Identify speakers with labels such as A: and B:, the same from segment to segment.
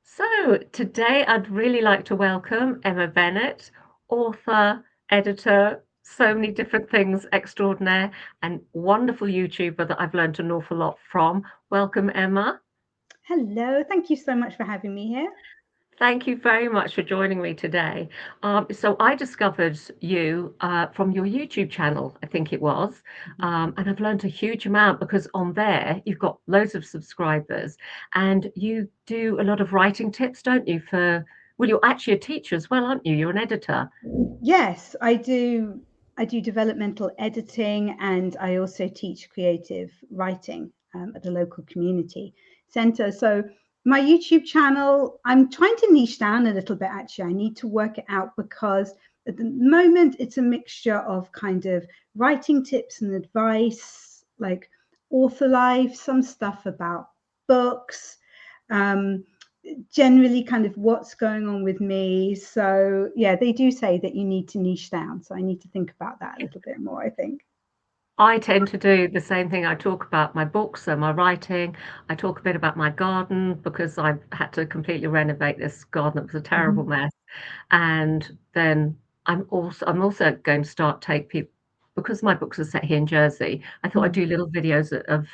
A: So today I'd really like to welcome Emma Bennett, author, editor, so many different things extraordinaire, and wonderful YouTuber that I've learned an awful lot from. Welcome, Emma.
B: Hello, thank you so much for having me here.
A: Thank you very much for joining me today. So I discovered you from your YouTube channel, I think it was, and I've learned a huge amount because on there you've got loads of subscribers, and you do a lot of writing tips, don't you? Well, you're actually a teacher as well, aren't you? You're an editor.
B: Yes, I do. I do developmental editing, and I also teach creative writing at a local community center. So my YouTube channel, I'm trying to niche down a little bit. Actually, I need to work it out because at the moment it's a mixture of kind of writing tips and advice, like author life, some stuff about books. Um, Generally kind of what's going on with me. So yeah, they do say that you need to niche down. So I need to think about that a little bit more, I think.
A: I tend to do the same thing. I talk about my books and my writing. I talk a bit about my garden because I've had to completely renovate this garden. It was a terrible
B: Mhm.
A: mess. And then I'm also going to start take people because my books are set here in Jersey. I thought I'd
B: Mm.
A: do little videos of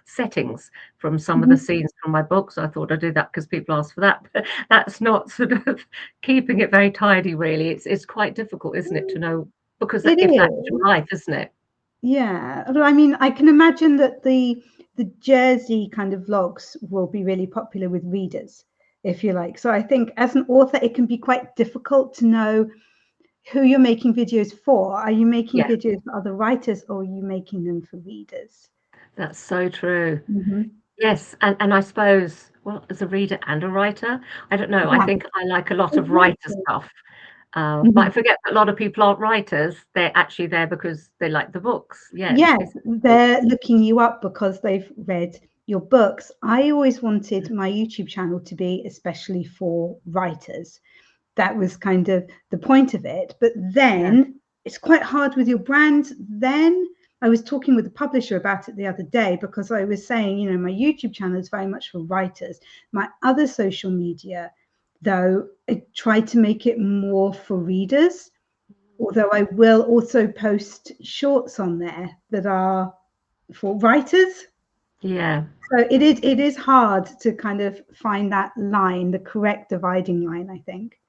A: settings from some of the
B: Mhm.
A: scenes from my books. I thought I'd do that because people ask for that. But that's not sort of keeping it very tidy, really. It's quite difficult, isn't it, to know because
B: It
A: if that's your
B: is.
A: life, isn't it?
B: Yeah. Although, I mean, I can imagine that the Jersey kind of vlogs will be really popular with readers, if you like. So I think as an author, it can be quite difficult to know who you're making videos for. Are you making
A: Yeah.
B: videos for other writers or are you making them for readers?
A: That's so true.
B: Hmm.
A: Yes, and I suppose, well, as a reader and a writer, I don't know, I
B: Yeah,
A: think I like a lot of writer
B: exactly.
A: stuff, but I
B: Mhm.
A: forget that a lot of people aren't writers, they're actually there because they like the books. Yes,
B: Yes,
A: isn't it cool?
B: they're looking you up because they've read your books. I always wanted my YouTube channel to be especially for writers. That was kind of the point of it. But
A: Yeah,
B: then it's quite hard with your brand. Then I was talking with the publisher about it the other day because I was saying, my YouTube channel is very much for writers. My other social media, though, I try to make it more for readers, although I will also post shorts on there that are for writers.
A: yeah,
B: So it is hard to kind of find that line, the correct dividing line, I think.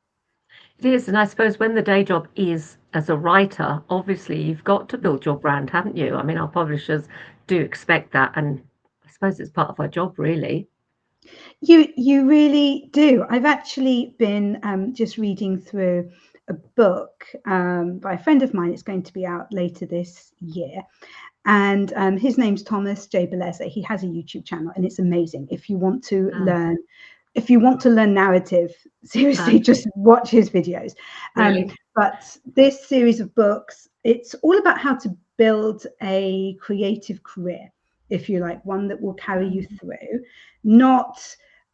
A: it is, and I suppose when the day job is as a writer, obviously you've got to build your brand, haven't you? I mean, our publishers do expect that, and I suppose it's part of our job, really.
B: You really do. I've actually been just reading through a book by a friend of mine. It's going to be out later this year, and his name's Thomas J Bellezza. He has a YouTube channel, and it's amazing.
A: Oh,
B: If you want to learn narrative, seriously,
A: okay,
B: just watch his videos.
A: really?
B: But this series of books, it's all about how to build a creative career, if you like, one that will carry you
A: Um,
B: through, not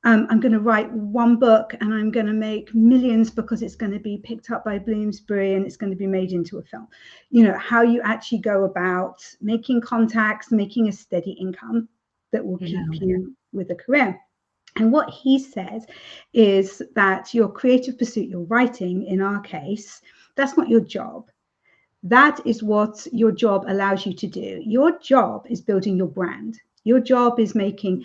B: I'm going to write one book and I'm going to make millions because it's going to be picked up by Bloomsbury and it's going to be made into a film. How you actually go about making contacts, making a steady income that will
A: yeah,
B: keep you with a career. And what he says is that your creative pursuit, your writing in our case, that's not your job. That is what your job allows you to do. Your job is building your brand. Your job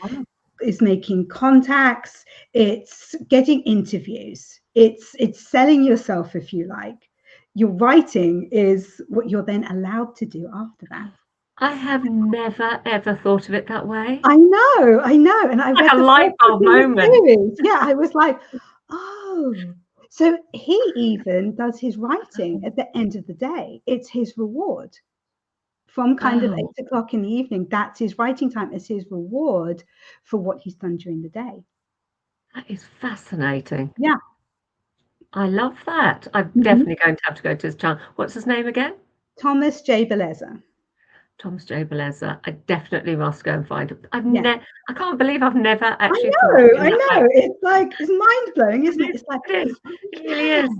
A: wow,
B: is making contacts, it's getting interviews, it's selling yourself, if you like. Your writing is what you're then allowed to do after that.
A: I have never ever thought of it that way.
B: I know. And I
A: Like
B: read
A: a
B: the
A: light
B: first book
A: bulb
B: in the
A: moment.
B: series. Yeah, I was like, oh. So he even does his writing at the end of the day. It's his reward from kind of
A: Oh,
B: 8 o'clock in the evening. That's his writing time as his reward for what he's done during the day.
A: that is fascinating.
B: Yeah.
A: I love that. I'm
B: Mhm.
A: definitely going to have to go to his channel. What's his name again?
B: Thomas J Bellezza.
A: Thomas J Bellezza. I definitely must go and find it.
B: Yeah.
A: I can't believe I've never
B: I
A: actually thought of
B: know,
A: it in
B: I
A: that way.
B: know. It's like it's mind blowing,
A: It
B: isn't it?
A: is.
B: It's like,
A: It is.
B: oh
A: It really
B: yeah,
A: is.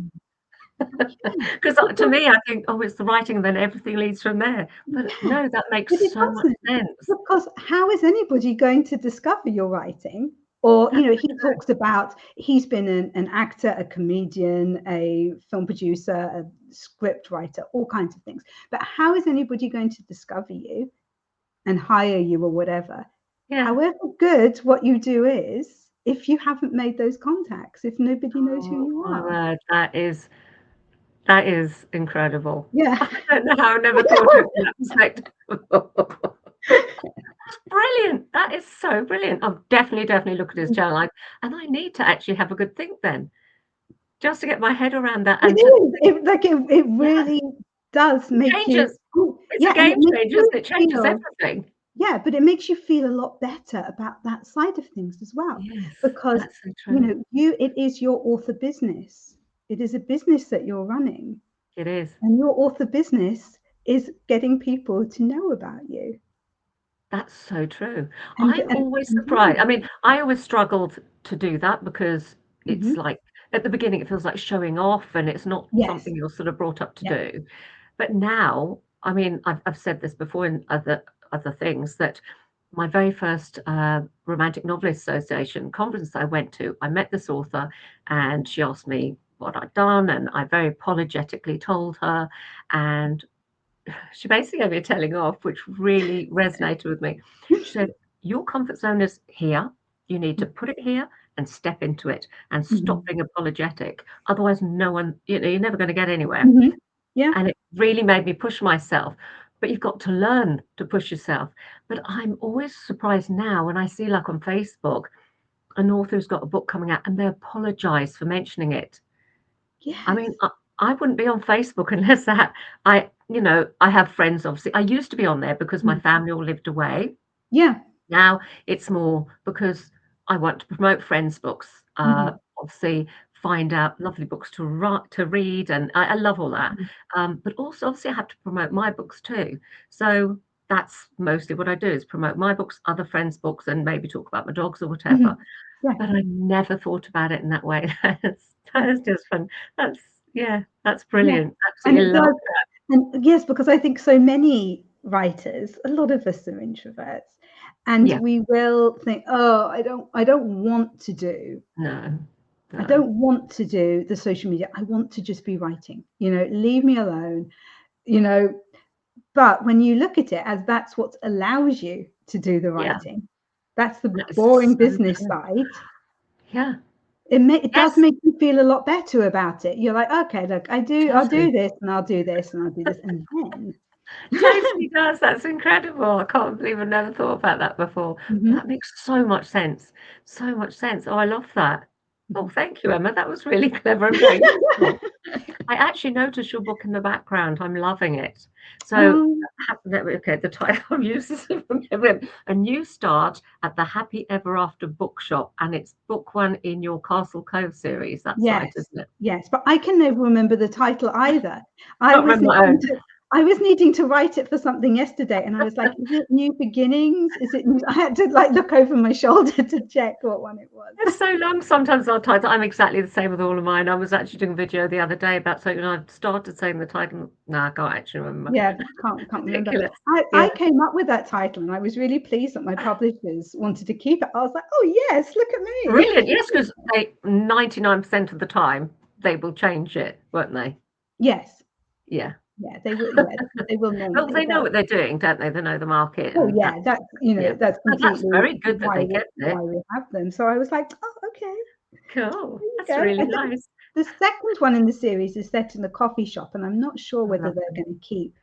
B: yeah.
A: Because to
B: Because
A: me, I think, oh, it's the writing, and then everything leads from there. But
B: yeah,
A: no, that makes
B: but it
A: so much
B: doesn't.
A: sense.
B: Because how is anybody going to discover your writing? Or,
A: That's
B: he talks about he's been an actor, a comedian, a film producer, a script writer, all kinds of things. But how is anybody going to discover you and hire you or whatever?
A: yeah.
B: However good what you do is, if you haven't made those contacts, if nobody knows who
A: Oh
B: you
A: my
B: are.
A: word, that is incredible.
B: Yeah.
A: I don't know how I never thought of it from that perspective before. Brilliant. That is so brilliant. I'll definitely look at his channel. And I need to actually have a good think then, just to get my head around that
B: It
A: and to
B: is. It
A: yeah,
B: really does
A: it
B: make you,
A: changes. It's a
B: yeah, and
A: game
B: it makes
A: changer,
B: you
A: isn't it? It changes
B: feel,
A: everything.
B: yeah, but it makes you feel a lot better about that side of things as well.
A: Yes,
B: Because,
A: that's so true.
B: it is your author business. It is a business that you're running,
A: It is.
B: and your author business is getting people to know about you.
A: That's so true.
B: And
A: I'm
B: and
A: always
B: yeah.
A: surprised. I mean, I always struggled to do that because it's
B: Mhm.
A: like at the beginning it feels like showing off and it's not
B: Yes.
A: something you're sort of brought up to
B: Yeah.
A: do. But now, I mean, I've said this before in other things that my very first Romantic Novelist Association conference I went to, I met this author and she asked me what I'd done, and I very apologetically told her, and she basically gave me a telling off, which really resonated with me. She said, "Your comfort zone is here. You need to put it here and step into it and stop
B: Mhm.
A: being apologetic. Otherwise, no one, you're never going to get anywhere."
B: Mhm. Yeah.
A: And it really made me push myself. But you've got to learn to push yourself. But I'm always surprised now when I see, like on Facebook, an author's got a book coming out and they apologize for mentioning it. I
B: Yes.
A: mean, I wouldn't be on Facebook unless that I have friends, obviously. I used to be on there because my
B: Mm.
A: family all lived away.
B: Yeah.
A: Now it's more because I want to promote friends' books,
B: Mhm.
A: obviously find out lovely books to read, and I love all that.
B: Mhm.
A: But also, obviously, I have to promote my books too. So that's mostly what I do is promote my books, other friends' books, and maybe talk about my dogs or whatever.
B: Mhm. Yeah.
A: But I never thought about it in that way. That
B: Yeah.
A: is just fun. That's yeah, that's
B: Yeah.
A: brilliant.
B: And
A: Absolutely
B: it
A: love
B: does.
A: that.
B: And yes, because I think so many writers, a lot of us are introverts, and
A: Yeah,
B: we will think, "Oh, I don't want to do
A: no,
B: I
A: no,
B: don't want to do the social media. I want to just be writing. Leave me alone." You know, but when you look at it as that's what allows you to do the
A: yeah,
B: writing, that's the
A: that is
B: boring
A: so
B: business
A: true.
B: side.
A: Yeah,
B: It does
A: yes,
B: make you feel a lot better about it. You're like, "Okay, look, I'll do
A: totally.
B: this, and I'll do this, and I'll do this," and then
A: Totally does. That's incredible. I can't believe I never thought about that before. But
B: Mhm,
A: that makes so much sense. So much sense. Oh, I love that. Oh,
B: mhm.
A: thank you, Emma. That was really clever and very useful. I actually noticed your book in the background. I'm loving it. So,
B: Um,
A: okay, the title I've used is from memory. A New Start at the Happy Ever After Bookshop, and it's book one in your Castle Cove series. That's right,
B: yes,
A: isn't it?
B: yes, but I can never remember the title either. I
A: Can't
B: was
A: remember my
B: needing
A: own.
B: to I was needing to write it for something yesterday, and I was like, "Is it New Beginnings? Is it new?" I had to, like, look over my shoulder to check what one it was.
A: It's so long. Sometimes I'll title. I'm exactly the same with all of mine. I was actually doing a video the other day about something, and I've started saying the title. No, I can't actually remember.
B: Yeah, can't remember.
A: Ridiculous.
B: I
A: Yeah,
B: came up with that title, and I was really pleased that my publishers wanted to keep it. I was like, "Oh, yes, look at me."
A: brilliant. Yes, because they 99% of the time they will change it, won't they?
B: Yes.
A: Yeah.
B: Yeah, they will
A: Well,
B: normally.
A: they know what they're doing, don't they? They know the market,
B: Oh,
A: and
B: yeah,
A: that's
B: that's
A: yeah.
B: that's
A: But that's
B: completely
A: very good that
B: why
A: they
B: we
A: kept
B: why
A: it.
B: we have them. So I was like, "Oh, okay,
A: Cool.
B: there you
A: That's
B: go."
A: really
B: And then
A: nice.
B: the second one in the series is set in a coffee shop, and I'm not sure
A: I
B: whether
A: love
B: they're
A: them.
B: gonna keep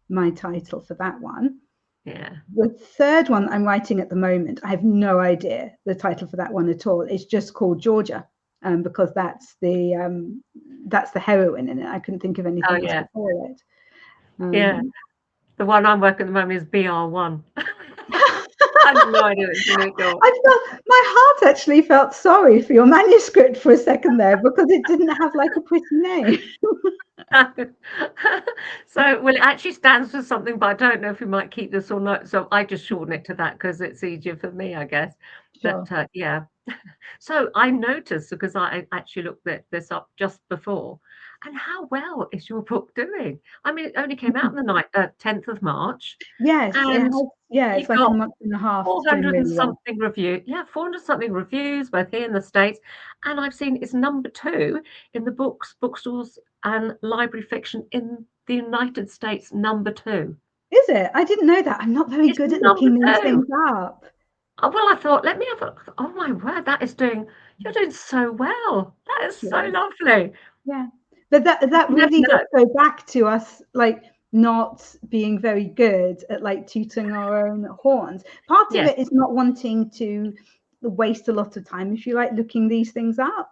B: my title for that one.
A: Yeah.
B: The third one I'm writing at the moment, I have no idea the title for that one at all. It's just called Georgia, because that's the heroine in it. I couldn't think of
A: Oh,
B: anything else
A: yeah.
B: to call it.
A: Yeah.
B: Um
A: The one I'm working at the moment is BR1. I have no idea what it's gonna be called.
B: My heart actually felt sorry for your manuscript for a second there because it didn't have like a pretty name.
A: So, well, it actually stands for something, but I don't know if we might keep this or not. So I just shorten it to that because it's easier for me, I guess. But
B: Sure.
A: yeah. So I noticed because I actually looked this up just before, And how well is your book doing? I mean, it only came out on the 10th of March,
B: Yes, it
A: and
B: has. Yeah, it's
A: you've
B: like a
A: got
B: month and a half. It's doing
A: 400 and
B: really well.
A: something review. Yeah, 400 something reviews, both here in the States, and I've seen it's number 2 in the bookstores and library fiction in the United States, number 2.
B: Is it? I didn't know that. I'm not very
A: It's
B: good at
A: number
B: looking these
A: 2.
B: things up.
A: Oh, well, I thought, let me have a look. Oh my word, you're doing so well. That is so
B: Yeah.
A: lovely.
B: Yeah. But that
A: You never
B: really does
A: know.
B: go back to us like not being very good at like tooting our own horns. Part of
A: Yes,
B: it is not wanting to waste a lot of time, if you like, looking these things up.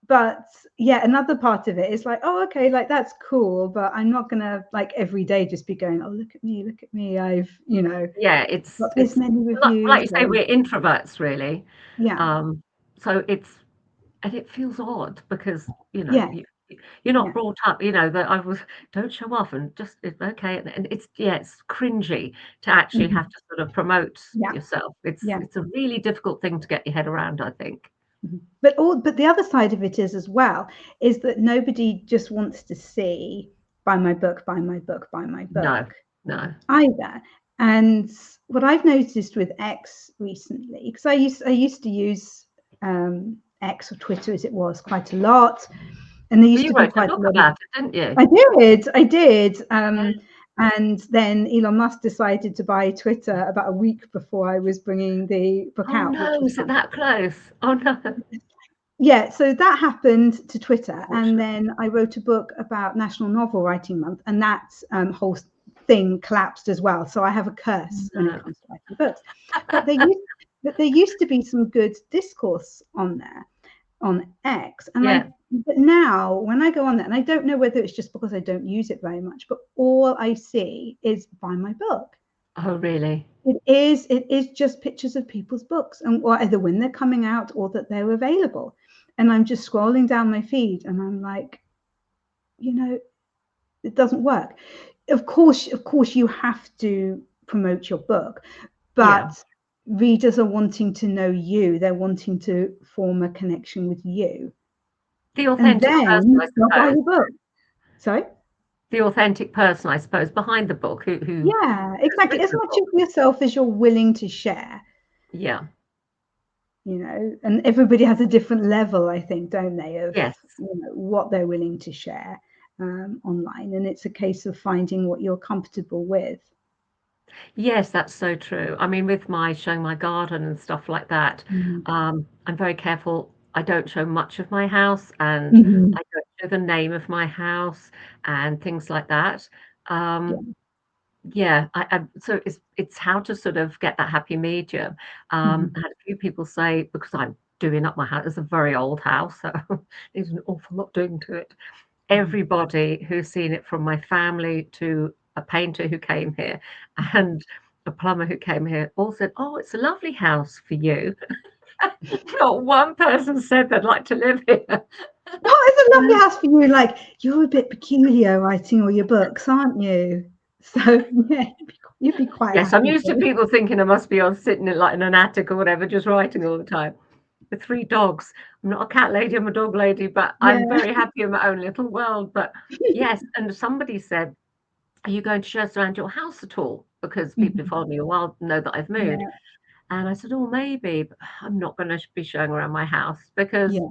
B: But yeah, another part of it is like, oh, okay, like that's cool, but I'm not gonna like every day just be going, oh, look at me, look at me. I've,
A: yeah,
B: got this
A: it's
B: many
A: like
B: reviews.
A: you say, we're introverts really.
B: Yeah,
A: Um, so it feels odd because,
B: yeah,
A: you're not
B: yeah.
A: brought up, that I was don't show off and just it's okay. And it's cringy to actually
B: Mhm.
A: have to sort of promote
B: Yeah,
A: yourself.
B: yeah.
A: It's a really difficult thing to get your head around, I think.
B: Mhm. But the other side of it is as well, is that nobody just wants to see buy my book, buy my book, buy my
A: No,
B: book
A: no.
B: either. And what I've noticed with X recently, because I used to use X or Twitter as it was quite a lot, and there
A: Well,
B: used
A: you
B: to be
A: wrote a
B: quite a
A: book
B: lot of
A: about it, didn't you?
B: I did.
A: Yeah.
B: And then Elon Musk decided to buy Twitter about a week before I was bringing the book
A: Oh
B: out, which
A: no,
B: was
A: is it
B: fun.
A: that close? Oh no.
B: Yeah, so that happened to Twitter, and
A: Unfortunate.
B: then I wrote a book about National Novel Writing Month, and that whole thing collapsed as well. So I have a curse when it
A: No.
B: comes to writing books. But there used to be some good discourse on there on X,
A: Yeah.
B: but now when I go on there, and I don't know whether it's just because I don't use it very much, but all I see is buy my book.
A: Oh really?
B: It is just pictures of people's books, and or either when they're coming out or that they're available. And I'm just scrolling down my feed and I'm like, it doesn't work. Of course you have to promote your book,
A: Yeah.
B: but readers are wanting to know you. They're wanting to form a connection with you.
A: The
B: And
A: authentic person,
B: then
A: I
B: they'll buy
A: suppose.
B: your book. Sorry?
A: The authentic person, I suppose, behind the book who
B: Yeah,
A: has
B: exactly.
A: written
B: As
A: the
B: much
A: book.
B: of yourself as you're willing to share.
A: Yeah.
B: And everybody has a different level, I think, don't they, of
A: Yes.
B: what they're willing to share online. And it's a case of finding what you're comfortable with.
A: Yes, that's so true. I mean, with my showing my garden and stuff like that,
B: Mhm.
A: I'm very careful. I don't show much of my house, and
B: Mhm.
A: I don't show the name of my house and things like that.
B: Yeah.
A: Um, yeah, so it's how to sort of get that happy medium.
B: Mhm.
A: I had a few people say because I'm doing up my house, it's a very old house, so there's an awful lot doing to it.
B: Mhm.
A: Everybody who's seen it, from my family to a painter who came here and a plumber who came here, all said, "Oh, it's a lovely house for you." Not one person said they'd like to live here.
B: Oh, it's a lovely house for you. Like, you're a bit peculiar writing all your books, aren't you? So, yeah, you'd be quite
A: Yes, I'm
B: happy
A: used to
B: to.
A: people thinking I must be on sitting in like in an attic or whatever, just writing all the time. The 3 dogs. I'm not a cat lady, I'm a dog lady, but I'm
B: Yeah.
A: very happy in my own little world. But yes, and somebody said, "Are you going to show us around your house at all?" Because people who
B: Mhm.
A: follow me a while know that I've moved.
B: Yeah.
A: And I said, "Oh, maybe, but I'm not going to be showing around my house because
B: Yeah.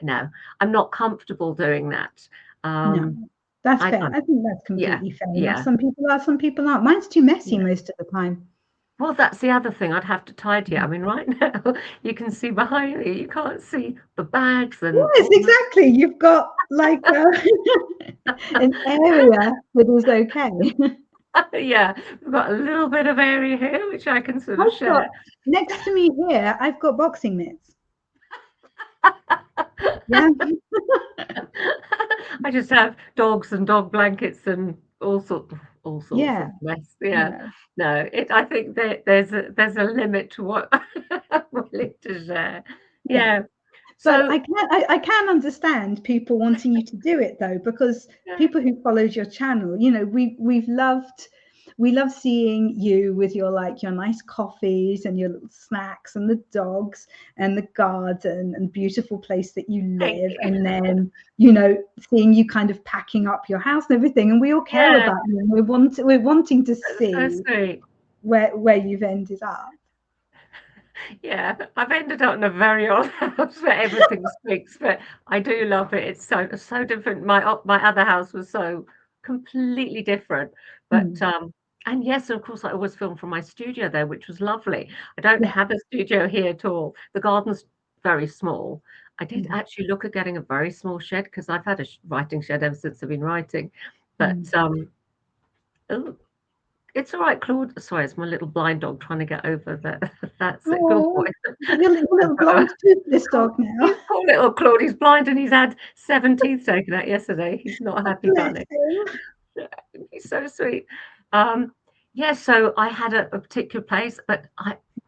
A: no, I'm not comfortable doing that."
B: No,
A: Um,
B: that's
A: I,
B: fair.
A: I'm,
B: I think that's
A: yeah,
B: completely fair enough.
A: yeah,
B: Some people are, some people aren't. Mine's too messy
A: yeah.
B: most of the time.
A: Well, that's the other thing. I'd have to tidy it. I mean, right now you can see behind me. You can't see the bags and
B: Yes,
A: all the.
B: exactly. You've got like an area that is okay.
A: Yeah, we've got a little bit of area here which I can sort of
B: I've got
A: share.
B: next to me here, I've got boxing mitts. Yeah.
A: I just have dogs and dog blankets and all sorts
B: Yeah.
A: of mess.
B: You
A: Yeah.
B: know.
A: No, I think there's a limit to what I'm willing to share.
B: Yeah.
A: Yeah.
B: But
A: So
B: I can understand people wanting you to do it though, because
A: yeah,
B: people who followed your channel, we've loved we love seeing you with your nice coffees and your little snacks and the dogs and the garden and beautiful place that you
A: Thank
B: live.
A: you.
B: And then, seeing you kind of packing up your house and everything. And we all care
A: Yeah,
B: about you. And we're wanting to
A: that's so
B: see
A: sweet.
B: where you've ended up.
A: Yeah, I've ended up in a very odd house where everything speaks, but I do love it. It's so different. My other house was so completely different, but
B: Mm.
A: and yes, of course, I always film from my studio there, which was lovely. I don't
B: Yeah.
A: have a studio here at all. The garden's very small. I did
B: Mm.
A: actually look at getting a very small shed because I've had a writing shed ever since I've been writing, but
B: Mm.
A: oh, it's all right, Claude. Sorry, it's my little blind dog trying to get over that. That's it. Good boy.
B: Oh, your little blonde toothless dog now.
A: He's poor little Claude. He's blind and he's had 7 teeth taken out yesterday. He's not a happy
B: Bless
A: bunny.
B: him.
A: He's so sweet. Um, yeah, so I had a particular place, but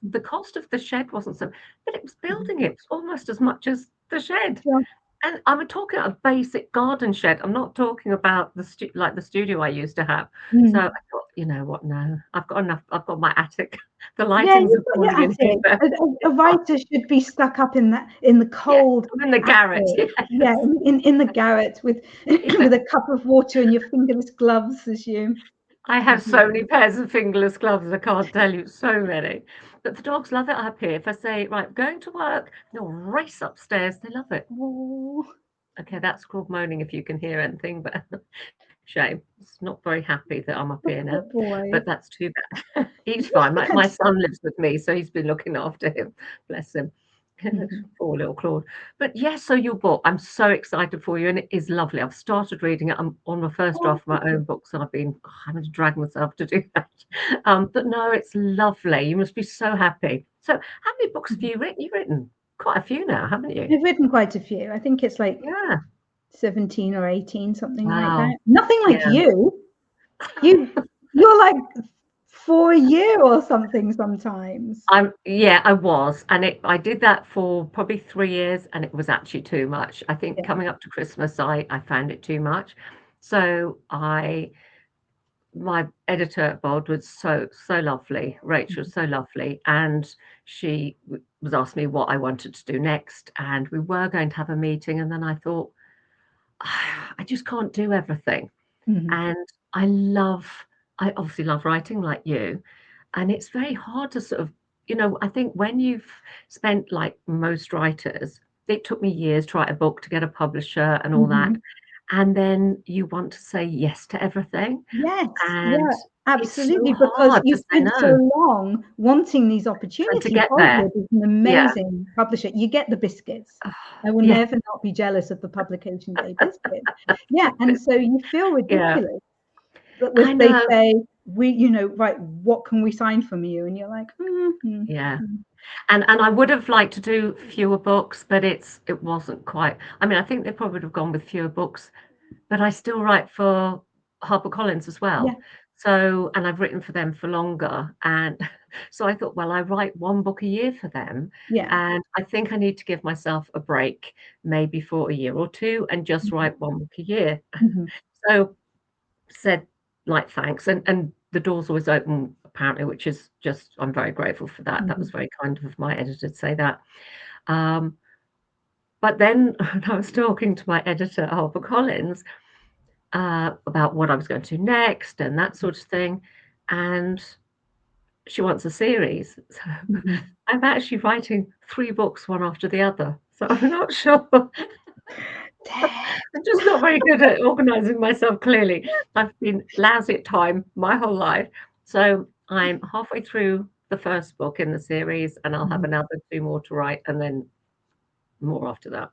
A: the cost of the shed wasn't so, but it was building it was almost as much as the shed.
B: Yeah.
A: And I'm talking a basic garden shed. I'm not talking about the studio I used to have. So I
B: Mm.
A: thought, you know what? No, I've got enough. I've got my attic. The
B: Yeah,
A: lighting's
B: you've got your
A: appalling in
B: attic.
A: here.
B: A
A: It's fine.
B: writer should be stuck up in the
A: Yeah,
B: cold
A: I'm in the garret.
B: attic. Yeah,
A: Yes.
B: in the garret with
A: Yeah.
B: with a cup of water and your fingerless gloves as you.
A: I have so many pairs of fingerless gloves, I can't tell you, so many. But the dogs love it up here. If I say, right, going to work, they'll race upstairs. They love it.
B: Oh,
A: Okay, that's called moaning if you can hear anything, but shame. It's not very happy that I'm up here
B: poor
A: now,
B: boy.
A: but that's too bad. He's fine. My son lives with me, so he's been looking after him. Bless him.
B: Mhm.
A: Poor little Claude. But yes, so your book, I'm so excited for you, and it is lovely. I've started reading it. I'm on my first
B: Oh,
A: draft of my own book, so I've been having to drag myself to do that. But no, it's lovely. You must be so happy. So, how many books have
B: mhm.
A: you written? You've written quite a few now, haven't you?
B: I've written quite a few. I think it's like
A: Yeah.
B: 17 or 18, something like
A: Wow.
B: that. Nothing like
A: Yeah.
B: you. You you're like 4 a year or something sometimes.
A: Yeah, I was, and I did that for probably 3 years, and it was actually too much. I think
B: Yeah.
A: coming up to Christmas, I found it too much. So my editor at Bold was so lovely. Rachel
B: Mhm.
A: was so lovely, and she was asking me what I wanted to do next, and we were going to have a meeting, and then I thought, I just can't do everything.
B: Mhm.
A: And I obviously love writing like you, and it's very hard to sort of, I think when you've spent like most writers, it took me years to write a book to get a publisher and all that.
B: Mhm.
A: And then you want to say yes to everything.
B: Yes,
A: And
B: yeah,
A: it's so
B: absolutely, because
A: hard to
B: you
A: say
B: spent so
A: no
B: long wanting these
A: and to
B: opportunities.
A: get there.
B: Hollywood is an
A: Yeah.
B: amazing publisher. You get the biscuits. I will
A: Yeah.
B: never not be jealous of the publication day biscuits. Yeah, and so you feel
A: Yeah.
B: ridiculous that
A: I
B: if they
A: know.
B: say, right, what can we sign from you? And you're like, mm,
A: Yeah.
B: mm.
A: And I would have liked to do fewer books, but it wasn't quite. I mean, I think they probably would have gone with fewer books, but I still write for HarperCollins as
B: Yeah,
A: well. So, and I've written for them for longer. And so I thought, well, I write 1 book a year for them.
B: yeah.
A: And I think I need to give myself a break, maybe for a year or 2, and just
B: Mhm,
A: write 1 book a year.
B: mhm,
A: So said, like, thanks. And the door's always open, apparently, which is just, I'm very grateful for that. That was
B: mhm,
A: very kind of my editor to say that. Um, but then when I was talking to my editor at HarperCollins, about what I was going to do next and that sort of thing. And she wants a series. So
B: mhm.
A: I'm actually writing 3 books, one after the other. So I'm not sure. I'm just not very good at organizing myself clearly. I've been lousy at time my whole life. So I'm halfway through the first book in the series, and I'll have
B: Mhm.
A: another 2 more to write and then more after that.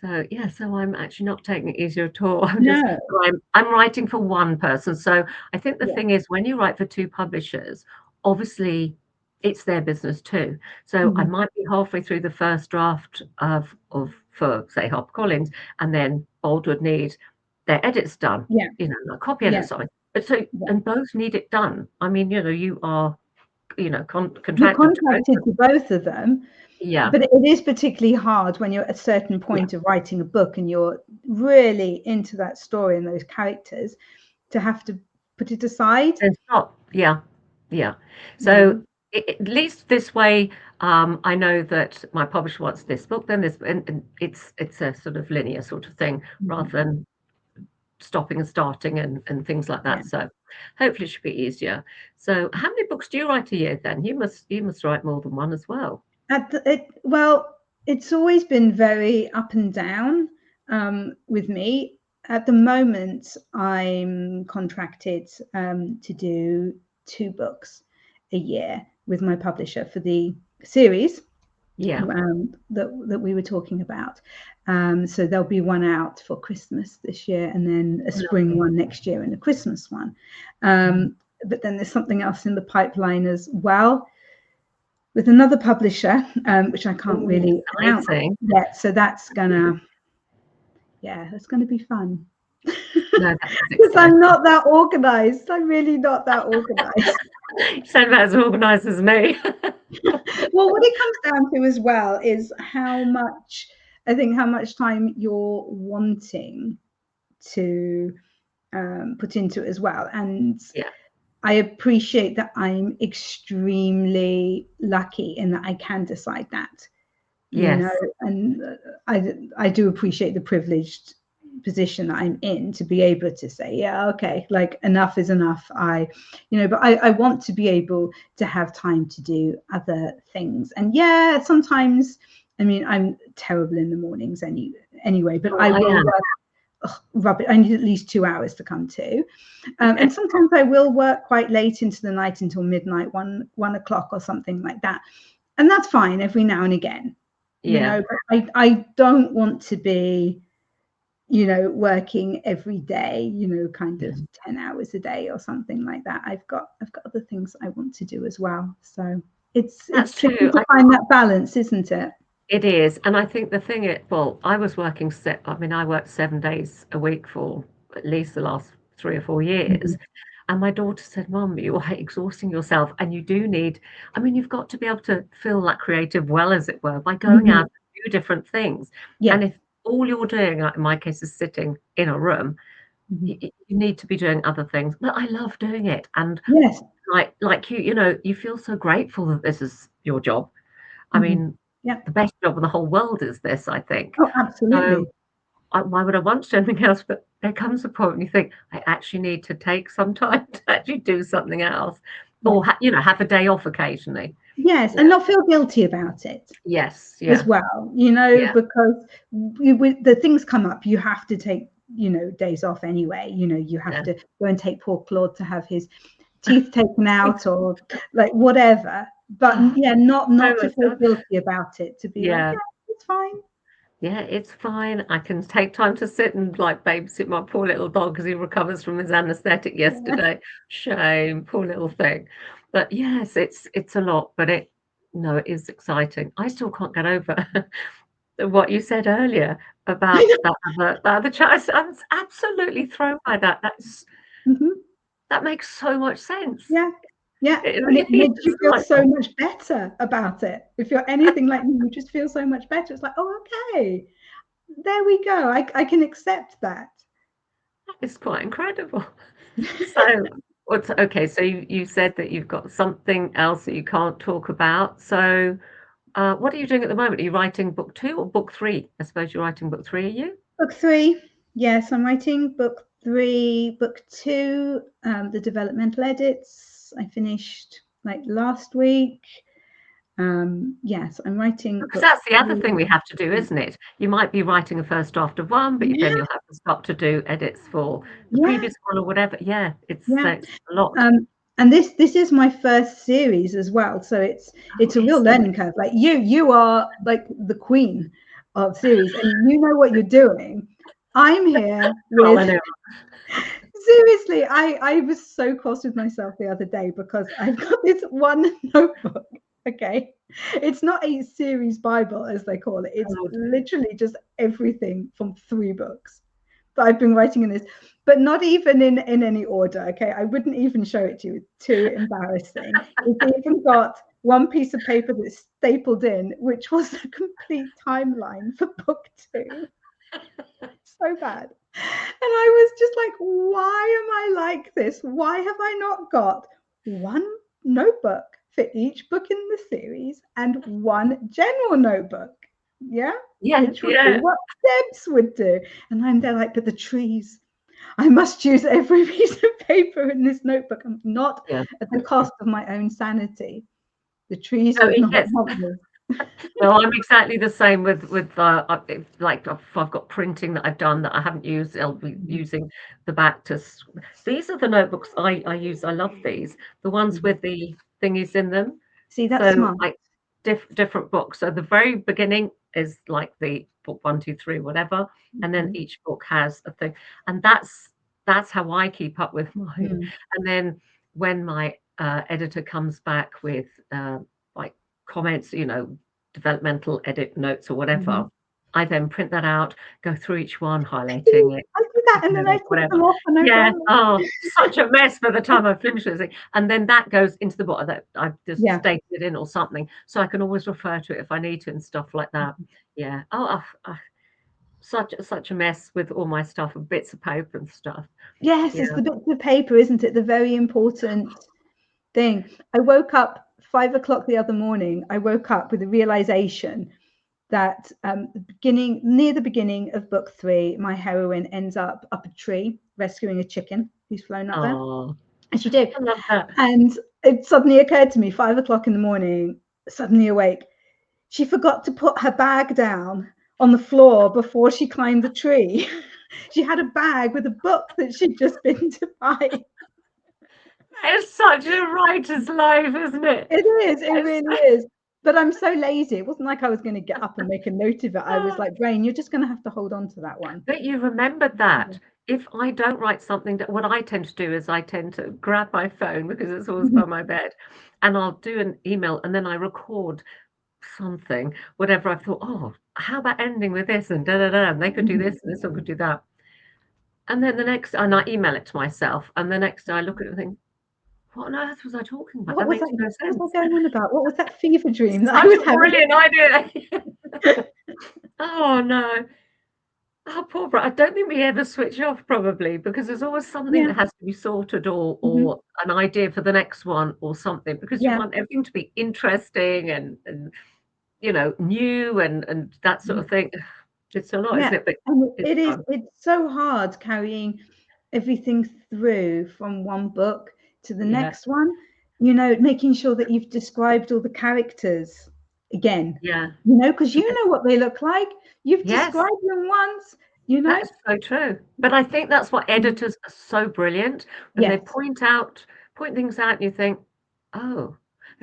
A: So yeah, so I'm actually not taking it easy at all.
B: No,
A: I'm writing for one person. So I think the
B: yeah.
A: thing is when you write for 2 publishers, obviously it's their business too. So I
B: Mhm.
A: might be halfway through the first draft of for say HarperCollins, and then Bold would need their edits done,
B: Yeah,
A: like copy edit
B: yeah,
A: or something. But so
B: yeah.
A: and both need it done. I mean, you are,
B: You're
A: contracted to both
B: contracted
A: of
B: to both of them,
A: Yeah.
B: but it is particularly hard when you're at a certain
A: Yeah.
B: point of writing a book and you're really into that story and those characters to have to put it aside.
A: Then stop. Yeah, yeah.
B: you know.
A: So at least this way, I know that my publisher wants this book, then this, and it's a sort of linear sort of thing rather
B: Mhm.
A: than stopping and starting and things like
B: Yeah.
A: that. So hopefully it should be easier. So how many books do you write a year then? You must write more than one as well.
B: Well, it's always been very up and down with me. At the moment, I'm contracted to do 2 books a year with my publisher for the series
A: Yeah.
B: that we were talking about. So there'll be one out for Christmas this year, and then a spring
A: Lovely.
B: one next year, and a Christmas one.
A: Mhm.
B: But then there's something else in the pipeline as well with another publisher, which I can't
A: Oh,
B: really announce
A: exciting.
B: yet. So that's gonna, yeah, it's gonna be fun.
A: No, that is
B: Because I'm
A: exciting.
B: not that organized. I'm really not that organized.
A: You sound about as organized as me.
B: Well, what it comes down to as well is how much, I think, how much time you're wanting to put into it as well. And
A: Yeah.
B: I appreciate that I'm extremely lucky in that I can decide that,
A: Yes.
B: and I do appreciate the privileged position that I'm in to be able to say, yeah, okay, like enough is enough. But I want to be able to have time to do other things. And yeah, sometimes, I mean, I'm terrible in the mornings anyway, but
A: Oh,
B: I
A: I
B: will
A: am.
B: work. Rubbish. I need at least 2 hours to come to, and sometimes I will work quite late into the night until midnight, 1 o'clock or something like that, and that's fine every now and again,
A: Yeah.
B: but I don't want to be, working every day, kind of
A: Mhm.
B: 10 hours a day or something like that. I've got other things I want to do as well. So it's
A: That's
B: tricky
A: true.
B: to find that balance, isn't it?
A: It is, and I think the thing well, I was working I mean, I worked 7 days a week for at least the last 3 or 4 years.
B: Mhm.
A: And my daughter said, Mum, you are exhausting yourself, and you do need, I mean, you've got to be able to fill that creative well, as it were, by going out
B: Mhm.
A: and do different things.
B: Yeah.
A: And if all you're doing, like in my case, is sitting in a room,
B: Mhm.
A: you need to be doing other things. But I love doing it. And
B: Yes.
A: like you feel so grateful that this is your job. I
B: Mhm.
A: mean,
B: Yeah.
A: the best job in the whole world is this, I think.
B: Oh,
A: So
B: absolutely.
A: why would I want to do anything else? But there comes a point when you think, I actually need to take some time to actually do something else,
B: Yeah.
A: or have a day off occasionally.
B: Yes,
A: Yeah.
B: and not feel guilty about it
A: Yes.
B: as
A: Yeah.
B: well,
A: Yeah.
B: because the things come up, you have to take, days off anyway. You have
A: Yeah.
B: to go and take poor Claude to have his teeth taken out or like whatever. But
A: Oh,
B: yeah, not
A: so
B: to
A: much
B: feel
A: fun.
B: guilty about it, to be like,
A: Yeah.
B: yeah, it's fine.
A: Yeah, it's fine. I can take time to sit and like babysit my poor little dog because he recovers from his anesthetic
B: Yeah.
A: yesterday. Shame, poor little thing. But yes, it's a lot, but no, it is exciting. I still can't get over what you said earlier about the other child. I was absolutely thrown by that.
B: Mhm.
A: That makes so much sense.
B: Yeah. Yeah,
A: It
B: and it
A: really
B: makes
A: is
B: you feel
A: like,
B: so
A: oh,
B: much better about it. If you're anything like me, you just feel so much better. It's like, oh, okay, there we go. I can accept that.
A: it's quite incredible. So, what's okay? So you said that you've got something else that you can't talk about. So, what are you doing at the moment? Are you writing book two or book three? I suppose you're writing book three, are you?
B: Book three. Yes, I'm writing book three. Book two, the developmental edits, I finished like last week. Yes, I'm writing
A: Because
B: book
A: that's the other
B: three.
A: thing we have to do, isn't it? You might be writing a first draft of one, but then
B: Yeah,
A: you'll have to stop to do edits for the
B: yeah,
A: previous one or whatever. Yeah,
B: yeah.
A: it's a lot.
B: And this is my first series as well, so
A: Oh,
B: it's a real
A: is it?
B: learning curve. Like you are like the queen of series, and you know what you're doing. I'm here
A: Trial
B: with
A: and error.
B: seriously. I was so cross with myself the other day because I've got this one notebook. Okay, it's not a series Bible as they call it. It's
A: Oh, dear.
B: literally just everything from 3 books that I've been writing in this, but not even in any order. Okay, I wouldn't even show it to you. It's too embarrassing. It's even got one piece of paper that's stapled in, which was the complete timeline for book two. So bad. And I was just like, why am I like this? Why have I not got one notebook for each book in the series and one general notebook. Yeah, which would be what Debs would do. And I'm there like, but the trees, I must use every piece of paper in this notebook. I'm not at the cost of my own sanity. The trees would not help me.
A: Well, I'm exactly the same with like if I've got printing that I've done that I haven't used, I'll be using the back to. These are the notebooks I use. I love these. The ones with the thingies in them.
B: See, that's smart.
A: Like different books. So the very beginning is like the book 1, 2, 3, whatever, and then each book has a thing, and that's how I keep up with mine. And then when my editor comes back with like comments, developmental edit notes or whatever, I then print that out, go through each one, highlighting it.
B: I do that, and then I take them off. And
A: such a mess by the time I finish this thing. And then that goes into the book that I've just stated it in or something, so I can always refer to it if I need to and stuff like that. Yeah. Such a mess with all my stuff and bits of paper and stuff.
B: Yes, it's the bits of paper, isn't it? The very important thing. I woke up 5 o'clock the other morning. I woke up with a realization that near the beginning of book 3, my heroine ends up a tree rescuing a chicken who's flown up there. As you do.
A: I love that.
B: And it suddenly occurred to me, 5 o'clock in the morning, suddenly awake, she forgot to put her bag down on the floor before she climbed the tree. She had a bag with a book that she'd just been to buy.
A: It's such a writer's life, isn't it?
B: It is. It really is. But I'm so lazy. It wasn't like I was going to get up and make a note of it. I was like, brain, you're just going to have to hold on to that one.
A: But you remembered that. If I don't write something, what I tend to do is I tend to grab my phone because it's always by my bed, and I'll do an email and then I record something, whatever I've thought, oh, how about ending with this and and they could do this and this one could do that. And then and I email it to myself, and the next day I look at it and think, what on earth was I talking about?
B: What was
A: makes no sense.
B: What was I going on about? What was that fever dream that
A: Such
B: I was
A: a
B: having?
A: brilliant idea. Oh no. Oh, poor bro. I don't think we ever switch off, probably, because there's always something that has to be sorted or an idea for the next one or something, because you want everything to be interesting and new and that sort of thing. It's a lot, isn't it? But
B: it's so hard carrying everything through from one book to the next one, making sure that you've described all the characters again, because you know what they look like. You've described them once,
A: That's so true. But I think that's what editors are so brilliant, when they point things out and you think, oh,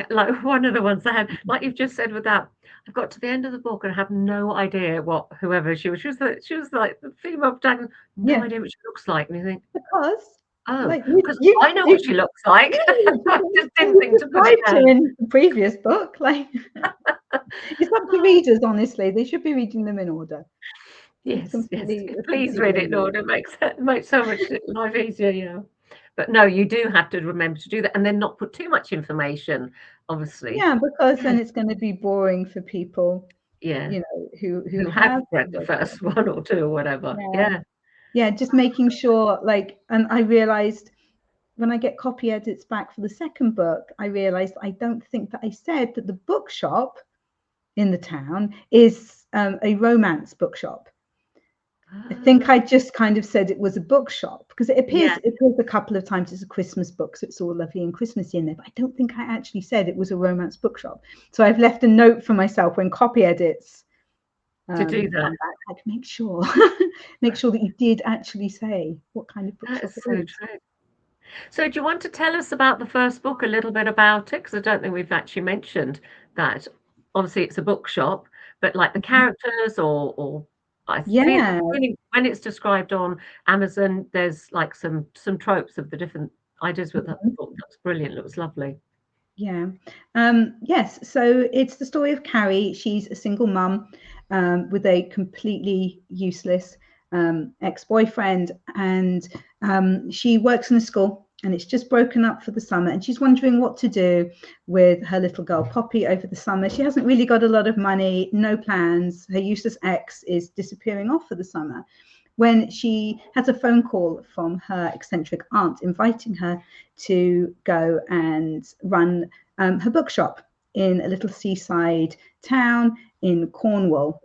A: like one of the ones I had, like you've just said with that, I've got to the end of the book and I have no idea what whoever she was. She was like the female protagonist, no idea what she looks like. And you think, because I know what she looks like. I just didn't think to put it down.
B: In the previous book, like it's up to readers, honestly. They should be reading them in order.
A: Yes. Please read it in order. It makes so much life easier, But no, you do have to remember to do that, and then not put too much information, obviously.
B: Yeah, because then it's going to be boring for people. Who
A: have read the first one or two or whatever.
B: Yeah, just making sure, and I realized when I get copy edits back for the second book, I realized I don't think that I said that the bookshop in the town is a romance bookshop. I think I just kind of said it was a bookshop because it appears a couple of times as a Christmas book, so it's all lovely and Christmassy in there. But I don't think I actually said it was a romance bookshop. So I've left a note for myself when copy edits
A: to do that.
B: I can make sure that you did actually say what kind of bookshop
A: it is. True. So do you want to tell us about the first book, a little bit about it? Because I don't think we've actually mentioned that. Obviously, it's a bookshop, but like the characters or I think when it's described on Amazon, there's like some tropes of the different ideas with that book. That's brilliant. It was lovely.
B: Yeah. Yes. So it's the story of Carrie. She's a single mum with a completely useless ex-boyfriend, and she works in a school, and it's just broken up for the summer, and she's wondering what to do with her little girl Poppy over the summer. She hasn't really got a lot of money, no plans. Her useless ex is disappearing off for the summer, when she has a phone call from her eccentric aunt inviting her to go and run her bookshop in a little seaside town in Cornwall.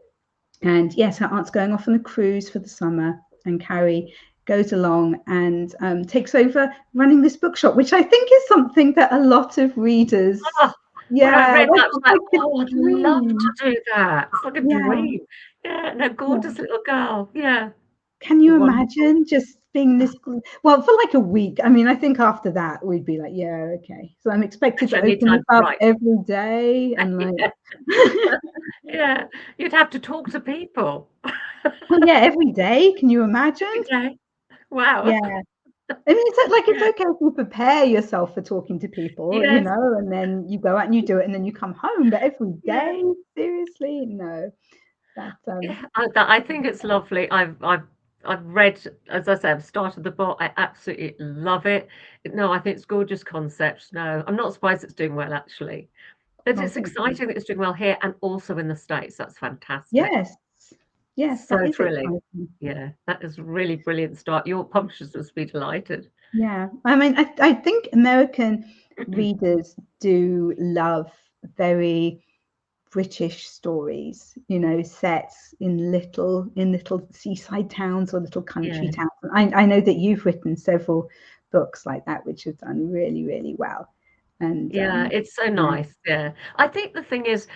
B: And yes, her aunt's going off on a cruise for the summer, and Carrie goes along and takes over running this bookshop, which I think is something that a lot of readers,
A: When I read that, I was like,
B: like
A: oh, I'd love to do that. It's like a
B: yeah,
A: dream. Yeah, no, gorgeous little girl. Yeah.
B: can you
A: Wonderful.
B: imagine just being this, well, for like a week? I mean, I think after that we'd be like, yeah, okay. So I'm expected to
A: Plenty of
B: open
A: time
B: this
A: to
B: up
A: write.
B: every day and like
A: Yeah, you'd have to talk to people
B: well, yeah, every day. Can you imagine?
A: every day. Wow.
B: Yeah. I mean, it's like it's
A: Yeah.
B: okay if you prepare yourself for talking to people, you
A: Yes.
B: know, and then you go out and you do it, and then you come home. But every
A: Yeah.
B: day, seriously, no. That
A: Yeah. I think it's lovely. I've read, as I said, I've started the book. I absolutely love it. No, I think it's gorgeous concept. No, I'm not surprised it's doing well actually. But
B: oh,
A: it's
B: thank you.
A: exciting that it's doing well here and also in the States. That's fantastic.
B: Yes, yes,
A: So
B: that is
A: thrilling.
B: exciting.
A: Yeah, that is really brilliant start. Your publishers must be delighted.
B: Yeah, I mean, I think American readers do love very British stories, you know, set in little seaside towns or little country
A: Yeah.
B: towns. I know that you've written several books like that, which have done really, really well. And
A: Yeah, it's so
B: yeah,
A: nice. Yeah. I think the thing is,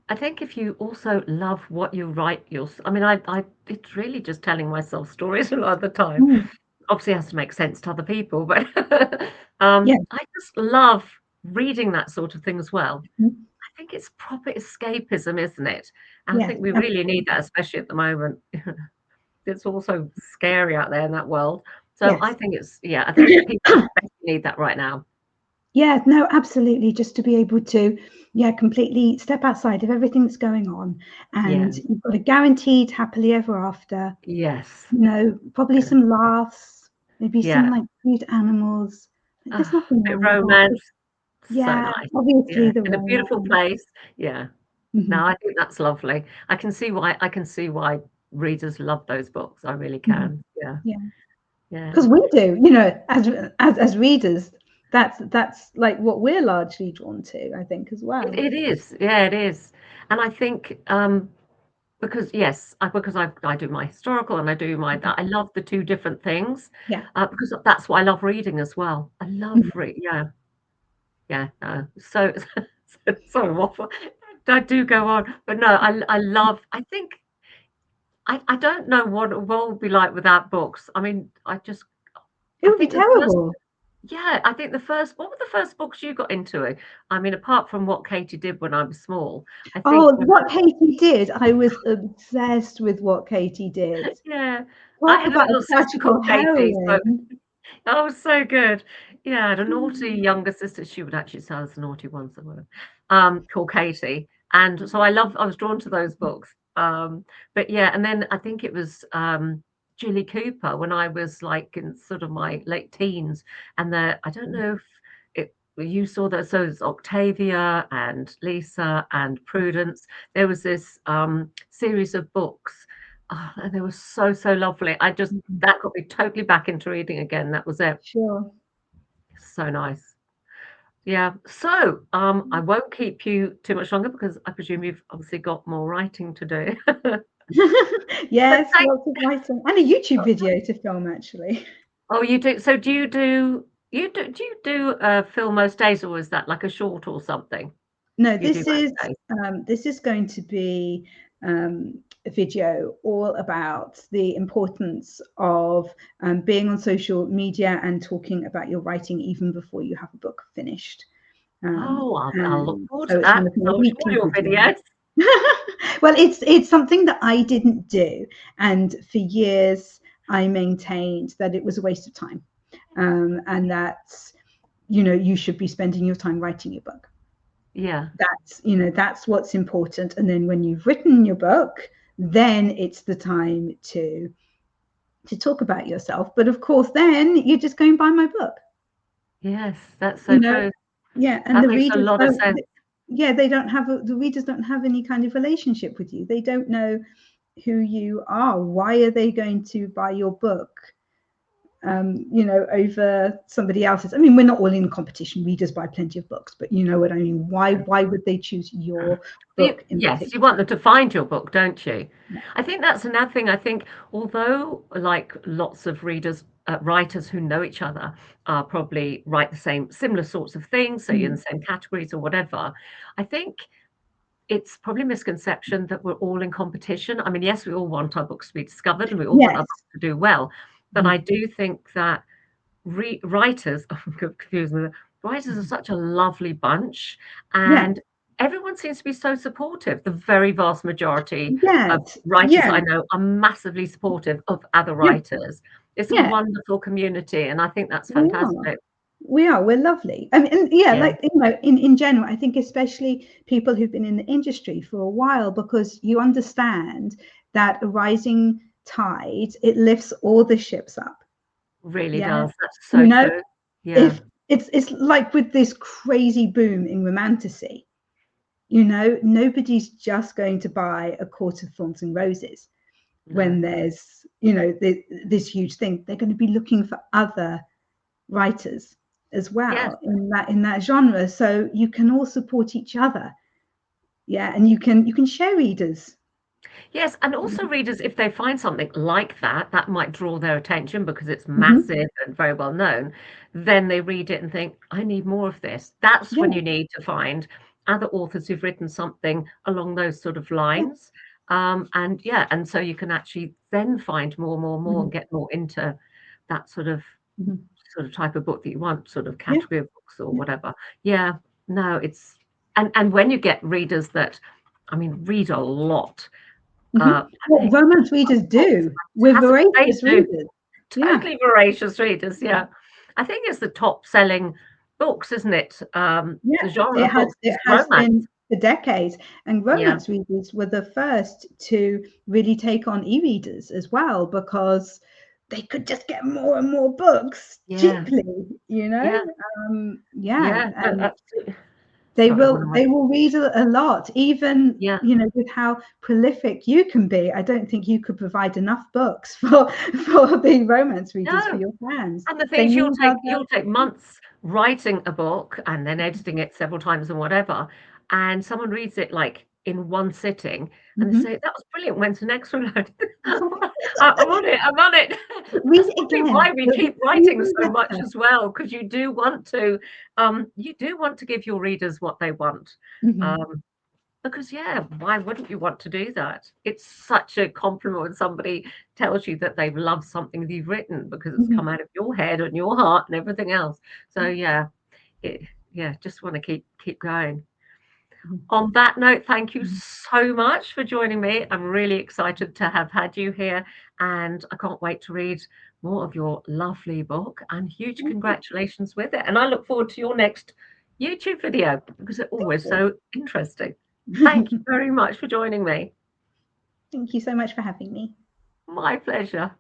A: I think if you also love what you write, I mean, it's really just telling myself stories a lot of the time.
B: mm,
A: Obviously, it has to make sense to other people, but
B: yeah,
A: I just love reading that sort of thing as well.
B: mm,
A: I think it's proper escapism, isn't it? And I
B: yes,
A: think we really need that, especially at the moment. It's also scary out there in that world. So I
B: yes.
A: think yeah, I think people especially need that right now.
B: Yeah, no, absolutely. Just to be able to, yeah, completely step outside of everything that's going on.
A: Yeah.
B: And you've got a guaranteed happily ever after,
A: Yes.
B: you know, probably
A: Yeah.
B: some laughs, maybe some
A: Yeah.
B: like cute animals. There's nothing
A: Bit of
B: wrong with that.
A: romance. So
B: Yeah,
A: nice.
B: obviously
A: Yeah.
B: the
A: In a beautiful
B: romance.
A: place. Yeah. No,
B: Mhm,
A: I think that's lovely. I can see why readers love those books. I really
B: mhm.
A: can. Yeah.
B: Yeah,
A: Yeah.
B: because we do, you know, as readers, that's like what we're largely drawn to, I think, as well.
A: It is. Yeah, it is. And I think because yes, I do my historical and I do my
B: Mhm.
A: I love the two different things.
B: Yeah.
A: Because that's why I love reading as well. I love
B: Mhm.
A: read yeah. Yeah, no. So so waffle. I do go on, but no, I love. I think I don't know what a world would be like without books. I mean,
B: It
A: I
B: would be
A: think the first.
B: terrible.
A: Yeah, I think the first. What were the first books you got into? I mean, apart from what Katie did when I was small, I think
B: Oh,
A: when
B: what Katie did, I was obsessed with what Katie did.
A: yeah, I
B: Talk
A: had a
B: about a
A: little sister
B: tragical
A: called Katie, so
B: heroine.
A: oh, so good. Yeah, I had a naughty younger sister. She would actually say I was the naughty one somewhere. Called Katie, and so I was drawn to those books. But yeah, and then I think it was Julie Cooper when I was like in sort of my late teens, and I don't know if you saw that. So it's Octavia and Lisa and Prudence. There was this series of books. Oh, and they were so, so lovely.
B: Mhm.
A: That got me totally back into reading again. That was it.
B: Sure.
A: So nice. Yeah. So, I won't keep you too much longer because I presume you've obviously got more writing to do. But
B: Yes,
A: thank
B: lots of writing and a YouTube video to film actually.
A: oh, you do. So do you do a film most days, or is that like a short or something?
B: No,
A: You do most days.
B: this is going to be a video all about the importance of being on social media and talking about your writing even before you have a book finished.
A: Oh, I'll look
B: And
A: forward to
B: so it's
A: that.
B: one of my
A: I'll watch all
B: weekly
A: your
B: videos.
A: videos.
B: Well, it's something that I didn't do, and for years I maintained that it was a waste of time, and that you know you should be spending your time writing your book.
A: Yeah.
B: That's you know that's what's important, and then when you've written your book, then it's the time to talk about yourself. But of course, then you're just going by my book,
A: Yes, that's
B: you
A: so
B: know.
A: true.
B: Yeah, and
A: That
B: the
A: makes a
B: readers
A: lot of
B: don't.
A: sense.
B: Yeah, they don't have the readers don't have any kind of relationship with you. They don't know who you are. Why are they going to buy your book, you know, over somebody else's? I mean, we're not all in competition. Readers buy plenty of books, but you know what I mean. Why would they choose your book in
A: Yes,
B: particular?
A: you want them to find your book, don't you?
B: Yeah.
A: I think that's another thing. I think although like lots of readers, writers who know each other probably write the similar sorts of things, so you're in the same categories or whatever, I think it's probably a misconception that we're all in competition. I mean, yes, we all want our books to be discovered and we all want our
B: Yes.
A: books to do well, but
B: Mhm.
A: I do think that writers, I'm confused with it, writers are such a lovely bunch,
B: Yeah.
A: and everyone seems to be so supportive. The very vast majority of
B: Yes.
A: writers
B: Yeah.
A: I know are massively supportive of other
B: Yeah.
A: writers. It's a
B: Yeah.
A: wonderful community, and I think that's
B: We are.
A: fantastic.
B: We're lovely. I mean, and yeah,
A: Yeah,
B: like, you know, in general, I think especially people who've been in the industry for a while, because you understand that a rising tide, it lifts all the ships up.
A: really
B: Yeah.
A: does. That's
B: You
A: so
B: know,
A: true. Yeah.
B: if it's like with this crazy boom in romantasy, you know, nobody's just going to buy A Court of Thorns and Roses
A: No.
B: when there's, you know, this huge thing. They're going to be looking for other writers as
A: Yes.
B: well in that genre, so you can all support each other. Yeah, and you can share readers.
A: Yes, and also readers, if they find something like that, that might draw their attention because it's
B: Mm-hmm.
A: massive and very well known, then they read it and think, I need more of this. That's when
B: Yeah,
A: you need to find other authors who've written something along those sort of
B: yeah.
A: lines. And yeah, and so you can actually then find more
B: Mm-hmm.
A: and get more into that
B: Mm-hmm.
A: sort of type of book that you want, sort of
B: Yeah,
A: category of books or
B: yeah.
A: whatever. Yeah, no, it's and when you get readers that, I mean, read a lot,
B: Mm-hmm. What
A: they
B: romance readers
A: books,
B: do, we're
A: fantastic. They
B: voracious
A: do.
B: readers. Yeah,
A: Totally voracious readers, yeah. I think it's the top selling books, isn't it?
B: yeah.
A: The genre
B: It
A: of
B: has
A: books
B: it
A: is
B: has
A: romance.
B: been for decades, and
A: Yeah,
B: romance readers were the first to really take on e-readers as well, because they could just get more and more books
A: yeah,
B: cheaply, you know.
A: yeah,
B: Yeah,
A: yeah, no,
B: and
A: absolutely.
B: they
A: Sorry, one
B: will
A: of my
B: they will read a lot, even,
A: yeah.
B: you know, with how prolific you can be. I don't think you could provide enough books for the romance readers, for
A: No,
B: your fans.
A: and the thing
B: They
A: is
B: need other.
A: you'll take months writing a book and then editing it several times and whatever, and someone reads it, like, in one sitting, and they
B: Mhm.
A: say, "That was brilliant. When's the next one?" I'm on it, I'm on it.
B: Read
A: That's
B: it
A: probably
B: again.
A: why we
B: It's
A: keep writing
B: even
A: so much
B: better.
A: as well, because you do want to give your readers what they want.
B: Mhm.
A: Um, because, yeah, why wouldn't you want to do that? It's such a compliment when somebody tells you that they've loved something that you've written because it's
B: Mhm.
A: come out of your head and your heart and everything else. So yeah, it, yeah, just want to keep going.
B: Mhm.
A: On that note, thank you
B: Mhm.
A: so much for joining me. I'm really excited to have had you here, and I can't wait to read more of your lovely book. And huge
B: Mhm.
A: congratulations with it. And I look forward to your next YouTube video because they're always so interesting. Thank you very much for joining me.
B: Thank you so much for having me.
A: My pleasure.